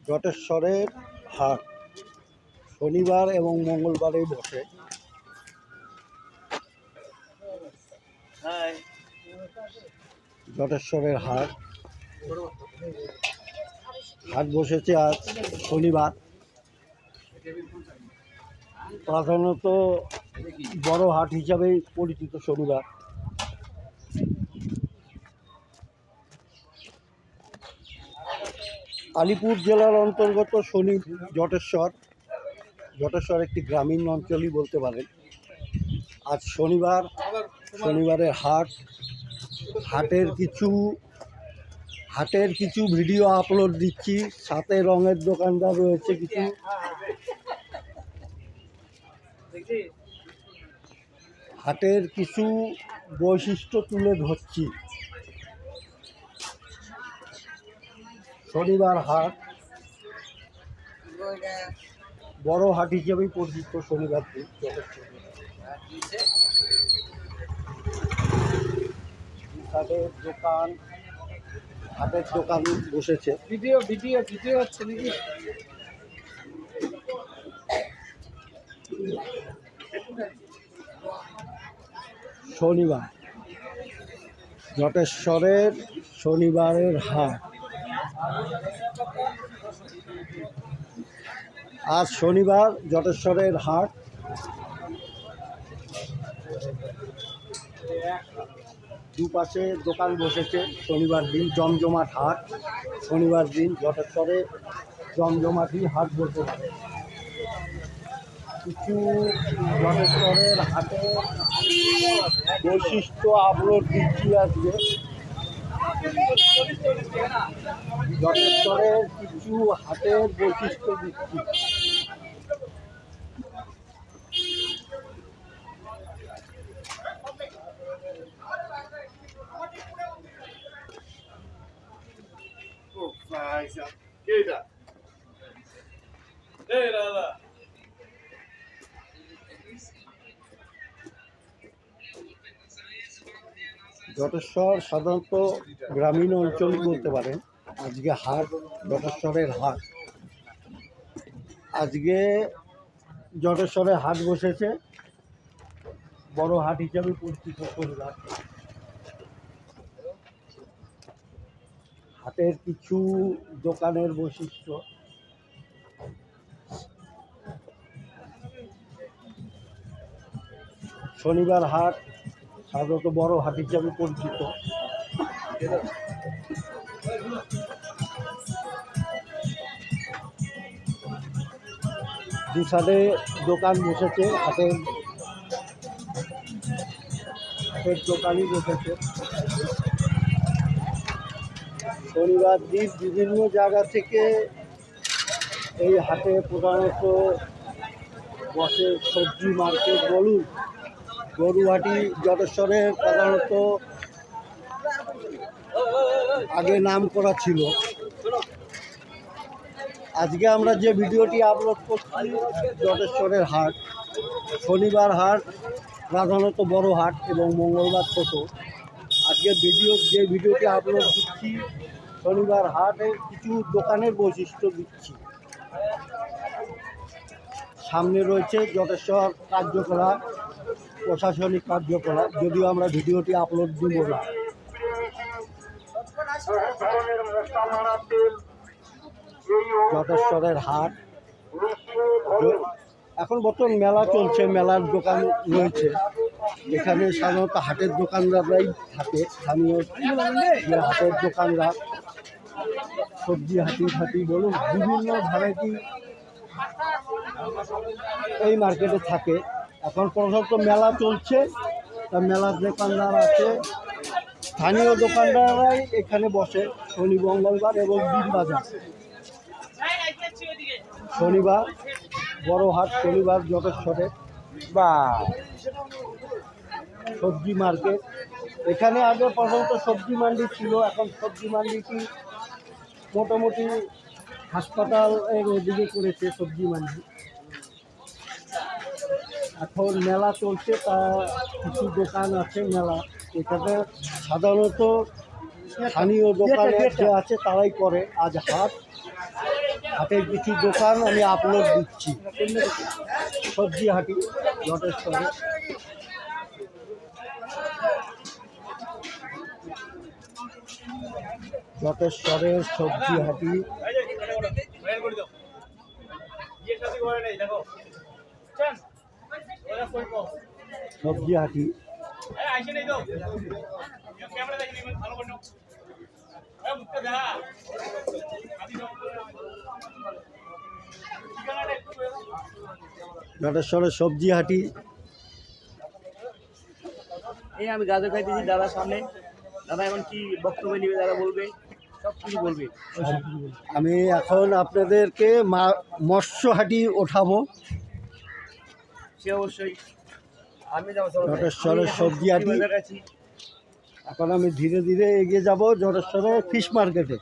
জটেশ্বরের হাট শনিবার এবং মঙ্গলবারেই বসে। জটেশ্বরের হাট বসেছে আজ শনিবার। প্রধানত বড় হাট হিসাবেই পরিচিত শনিবার। আলিপুর জেলার অন্তর্গত জটেশ্বর একটি গ্রামীণ অঞ্চলই বলতে পারেন। আজ শনিবারের হাটের কিছু ভিডিও আপলোড দিচ্ছি, সাথে রঙের দোকানদার রয়েছে, কিছু হাটের কিছু বৈশিষ্ট্য তুলে ধরছি। শনিবার হাট বড় হাট হিসেবেই পরিচিত শনিবার দিন। হাটের দোকান বসেছে। ভিডিও হচ্ছে নাকি? শনিবার জটেশ্বরের শনিবারের হাট। আজ শনিবার জটেশ্বরের হাট। দুপাশে দোকান বসেছে। শনিবার দিন জমজমাট হাট। শনিবার দিন জটেশ্বরে জমজমাটই হাট বলতে পারে। কিছু জটেশ্বরের হাটে বৈশিষ্ট্য আপলোড দিচ্ছি আজকে। জটেশ্বরের কিছু হাটের বৈশিষ্ট্য দিচ্ছি। জটেশ্বর সাধারণত গ্রামীণ অঞ্চলই বলতে পারেন। আজকে হাট, জটেশ্বরের হাট। আজকে জটেশ্বরের হাট বসেছে, বড় হাট হিসাবে পরিচিত শনিবার। হাটের কিছু দোকানের বৈশিষ্ট্য। শনিবার হাট সাধারণত বড় হাট হিসাবে পরিচিত। দু সাইডে দোকান বসেছে, হাটের দোকানই বসেছে। শনিবার দিন বিভিন্ন জায়গা থেকে এই হাটে প্রধানত বসে সবজি মার্কেট বলুন, গরুহাটি। জটেশ্বরে প্রধানত আগে নাম করা ছিল। আজকে আমরা যে ভিডিওটি আপলোড করছি জটেশ্বরের হাট। শনিবার হাট প্রধানত বড় হাট এবং মঙ্গলবার ছোট। আজকে যে ভিডিওটি আপলোড দিচ্ছি শনিবার হাটে কিছু দোকানের বৈশিষ্ট্য দিচ্ছি। সামনে রয়েছে জটেশ্বর কার্যকলাপ, প্রশাসনিক কার্যকলাপ, যদিও আমরা ভিডিওটি আপলোড দিব না। জটেশ্বরের হাট এখন বর্তমান মেলা চলছে, মেলার দোকান রয়েছে এখানে। সাধারণত হাটের দোকানদাররাই থাকে, স্থানীয় হাটের দোকানদার, সবজি হাটি বলুন, বিভিন্ন ভ্যারাইটি এই মার্কেটে থাকে। এখন প্রধানত মেলা চলছে, তা মেলার দোকানদার আছে, স্থানীয় দোকানদাররাই এখানে বসে শনি, মঙ্গলবার এবং দিন বাজার। শনিবার বড় হাট, শনিবার জটেশ্বরে বা সবজি মার্কেট। এখানে আগে প্রধানত সবজি মান্ডি ছিল, এখন সবজি মান্ডিটি মোটামুটি হাসপাতালের ওদিকে করেছে সবজি মান্ডি। এখন মেলা চলছে, তা কিছু দোকান আছে মেলা। এখানে সাধারণত স্থানীয় দোকানে যে আছে তারাই করে। আজ হাট হাটের কিছু দোকান আমি আপলোড দিচ্ছি। সবজি হাটি জটেশ্বরে। জটেশ্বরের সবজি হাটি। সবজি হাটি জটেশ্বরের সবজি হাটি। এই আমি গাজর খাইতেছি দাদার সামনে। দাদা এখন কি বক্তব্য নিবে, দাদা বলবে, সব কিছু বলবে। আমি এখন আপনাদেরকে মৎস্যহাটি ওঠাবো। সে অবশ্যই আমি জটেশ্বরের সবজি হাটি। এখন আমি ধীরে ধীরে এগিয়ে যাব জটেশ্বরের ফিশ মার্কেটে।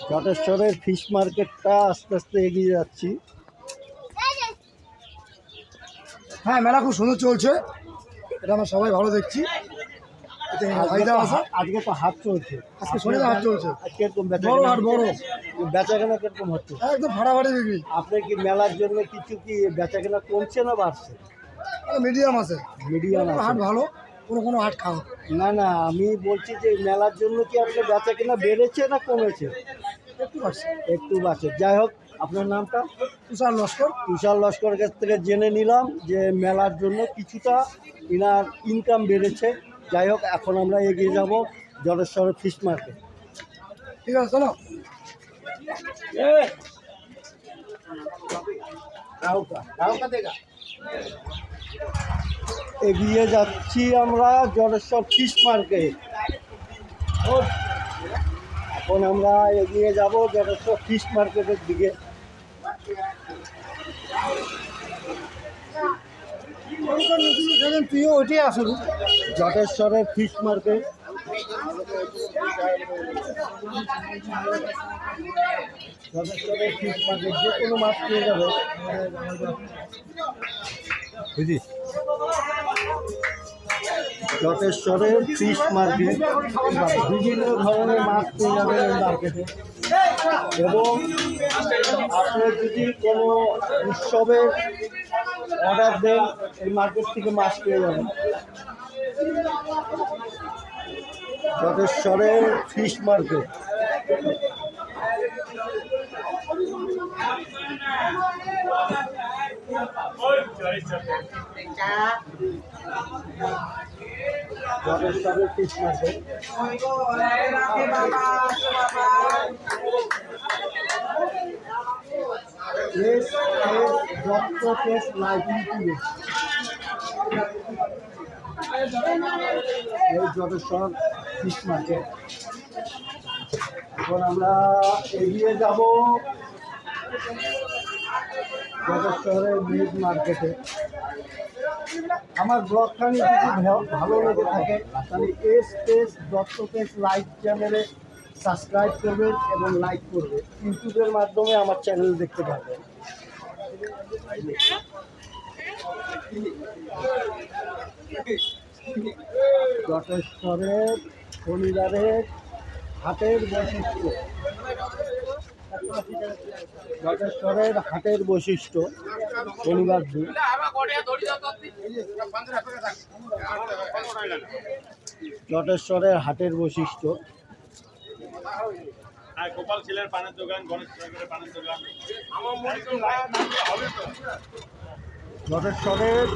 জটেশ্বরের ফিশ মার্কেটটা আস্তে আস্তে এগিয়ে যাচ্ছি। হ্যাঁ, মেলা খুব সুন্দর চলছে, এটা আমরা সবাই ভালো দেখছি। আজকে তো হাট চলছে, আজকে শনিবার হাট চলছে। কিরকম বড় হাট, বড় বেচাকেনা কিরকম হচ্ছে? একদম ফাটাফাটি বিক্রি। আপনার কি মেলার জন্য কিছু কি বেচাকেনা কমছে না বাড়ছে? মিডিয়াম আছে, মিডিয়াম হাট ভালো, কোনো হাট খাও না। না, আমি বলছি যে মেলার জন্য কি আপনার বেচাকেনা বেড়েছে না কমেছে? একটু বাড়ছে, একটু বাড়ছে। যাই হোক, আপনার নামটা? তুষার লস্কর। তুষার লস্করের কাছ থেকে জেনে নিলাম যে মেলার জন্য কিছুটা ইনার ইনকাম বেড়েছে। যাই হোক, এখন আমরা এগিয়ে যাব জটেশ্বরের ফিশ মার্কেট। ঠিক আছে, চলো। এগিয়ে যাচ্ছি আমরা জটেশ্বর ফিশ মার্কেট। এখন আমরা এগিয়ে যাব জটেশ্বর ফিশ মার্কেটের দিকে। তুইও ওইটাই আসবি। জটেশ্বরের ফিশ মার্কেট। জটেশ্বরের ফিশ মার্কেট যে কোনো মাছ পেয়ে যাবে, বুঝি। জটেশ্বরের ফিশ মার্কেট, বিভিন্ন ধরনের মাছ পেয়ে যাবেন এই মার্কেটে। এবং আপনি যদি কোনো উৎসবের অর্ডার দেন, এই মার্কেট থেকে মাছ পেয়ে যাবেন। জটেশ্বরের ফিশ মার্কেট। জটেশ্বরের fish market. Jateshwar fish market. এখন আমরা এগিয়ে যাব জটেশ্বরের মিট মার্কেটে। আমার ব্লগখানি যদি ভালো লেগে থাকে তাহলে দত্ত লাইভ চ্যানেলে সাবস্ক্রাইব করবেন এবং লাইক করবেন। ইউটিউবের মাধ্যমে আমার চ্যানেল দেখতে পাবেন। জটেশ্বরের শনিবারের হাটের বৈশিষ্ট্য। জটেশ্বরের হাটের বৈশিষ্ট্য শনিবার দিন। জটেশ্বরের হাটের বৈশিষ্ট্য। গোপাল ছেলের পানের দোকান, গণেশ ঠাকুরের পানের দোকান। জটেশ্বরের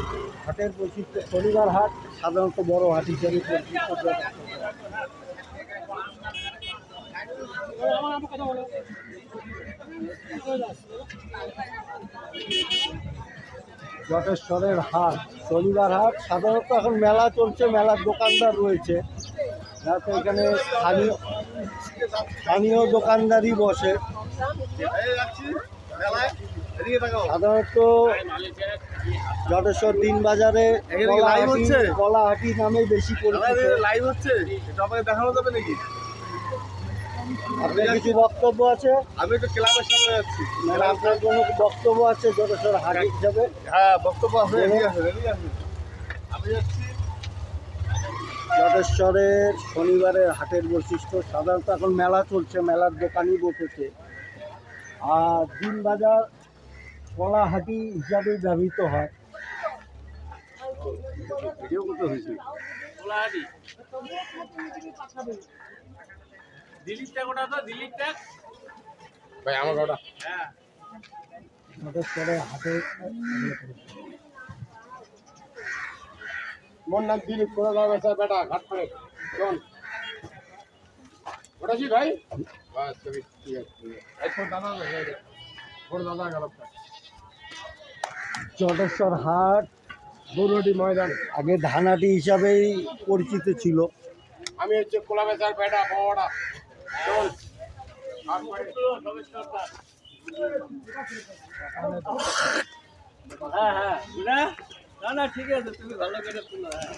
হাটের বৈশিষ্ট্য। শনিবার হাট সাধারণত বড় হাট হিসেবে পরিচিত। জটেশ্বরের হাট শনিবার হাট সাধারণত এখন মেলা চলছে, মেলার দোকানদার রয়েছে, যাতে এখানে স্থানীয় দোকানদারই বসে। সাধারণত জটেশ্বর দিন বাজারে কলাহাটি নামে বেশি পরিচিত। লাইভ হচ্ছে, এটা আমাকে দেখানো যাবে নাকি? আপনার কিছু বক্তব্য আছে? আমি একটু ক্লাবের সামনে যাচ্ছি। মানে আপনার কোনো বক্তব্য আছে জটেশ্বর হাট হিসাবে? হ্যাঁ, বক্তব্য আছে। আমি যাচ্ছি জটেশ্বরের শনিবারের হাটের বৈশিষ্ট্য সাধারণত এখন মেলা চলছে, মেলার দোকানই বসেছে। আর দিনবাজার কলাহাটি হিসাবে ব্যবহৃত হয়। ভিডিও করতে হয়েছে। কোলাহাটি দিল্লির ট্যাগ ওটা তো দিল্লির ট্যাগ ভাই আমার ওটা হ্যাঁ জটেশ্বরের হাটের মোর নাম দিলীপ করে দাও স্যার বেটা ঘাট করে চল ওটা কি ভাই বাস ঠিক আছে এখন দাদা বড় দাদা গেল জটেশ্বর হাট গরুহাটি ময়দান আগে ধানাটি হিসাবেই পরিচিত ছিল। আমি হচ্ছে কোলাবে স্যার বেটা বড়া চল আর পরে হ্যাঁ হ্যাঁ বুঝা না না ঠিক আছে তুমি ভালো করে শুনো হ্যাঁ